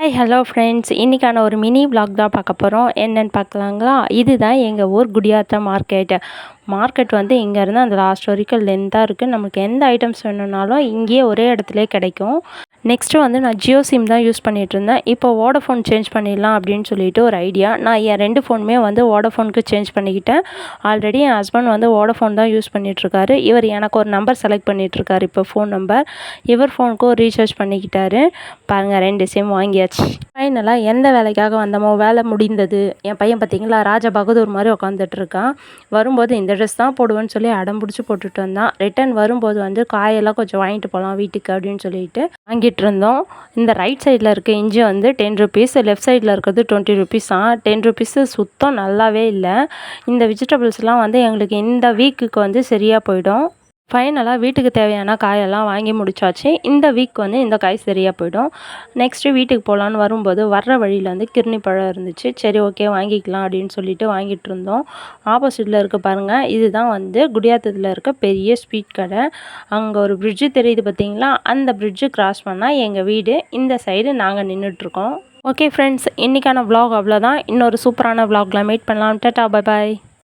Hi hello friends, இன்றைக்கான ஒரு mini vlog தான் பார்க்க போகிறோம். என்னென்னு பார்க்கலாங்களா? இதுதான் எங்கள் ஊர் குடியாத்தம் மார்க்கெட் வந்து இங்கேருந்து அந்த லாஸ்ட் வரைக்கும் லென்த்தாக இருக்குது. நமக்கு எந்த ஐட்டம்ஸ் வேணும்னாலும் இங்கேயே ஒரே இடத்துலே கிடைக்கும். நெக்ஸ்ட்டு வந்து நான் ஜியோ சிம் தான் யூஸ் பண்ணிகிட்ருந்தேன். இப்போ வோடஃபோன் சேஞ்ச் பண்ணிடலாம் அப்படின்னு சொல்லிட்டு ஒரு ஐடியா. நான் என் 2 ஃபோனுமே வந்து வோடஃபோனுக்கு சேஞ்ச் பண்ணிக்கிட்டேன். ஆல்ரெடி என் ஹஸ்பண்ட் வந்து வோடஃபோன் தான் யூஸ் பண்ணிகிட்ருக்காரு. இவர் எனக்கு ஒரு நம்பர் செலக்ட் பண்ணிகிட்ருக்காரு, இப்போ ஃபோன் நம்பர். இவர் ஃபோனுக்கும் ரீசார்ஜ் பண்ணிக்கிட்டாரு. பாருங்கள், 2 சிம் வாங்கியாச்சு. ஃபைனலாக எந்த வேலைக்காக வந்தோமோ வேலை முடிந்தது. என் பையன் பார்த்தீங்களா, ராஜா பகதூர் மாதிரி உட்காந்துட்ருக்கான். வரும்போது இந்த ட்ரெஸ் தான் போடுவேன்னு சொல்லி அடம் பிடிச்சி போட்டுட்டு வந்தான். ரிட்டன் வரும்போது வந்து காயெல்லாம் கொஞ்சம் வாங்கிட்டு போகலாம் வீட்டுக்கு அப்படின்னு சொல்லிட்டு வாங்கிட்டு இருந்தோம். இந்த ரைட் சைடில் இருக்க இஞ்சி வந்து 10 ருபீஸ், லெஃப்ட் சைடில் இருக்கிறது 20 ருபீஸ் தான். 10 ருபீஸு சுத்தம் நல்லாவே இல்லை. இந்த வெஜிடபிள்ஸ்லாம் வந்து எங்களுக்கு இந்த வீக்குக்கு வந்து சரியாக போயிடும். ஃபைனலாக வீட்டுக்கு தேவையான காயெல்லாம் வாங்கி முடிச்சாச்சு. இந்த வீக் வந்து இந்த காய் சரியாக போயிடும். நெக்ஸ்ட்டு வீட்டுக்கு போகலான்னு வரும்போது வர்ற வழியில் வந்து கிர்னி பழம் இருந்துச்சு. சரி, ஓகே, வாங்கிக்கலாம் அப்படின்னு சொல்லிட்டு வாங்கிட்டு இருந்தோம். ஆப்போசிட்டில் இருக்க பாருங்கள், இதுதான் வந்து குடியாத்தத்தில் இருக்க பெரிய ஸ்வீட் கடை. அங்கே ஒரு பிரிட்ஜு தெரியுது பார்த்தீங்களா, அந்த பிரிட்ஜு கிராஸ் பண்ணால் எங்கள் வீடு. இந்த சைடு நாங்கள் நின்றுட்டுருக்கோம். ஓகே ஃப்ரெண்ட்ஸ், இன்றைக்கான விலாக் அவ்வளோதான். இன்னொரு சூப்பரான விலாகில் மீட் பண்ணலாம். Tata, bye bye.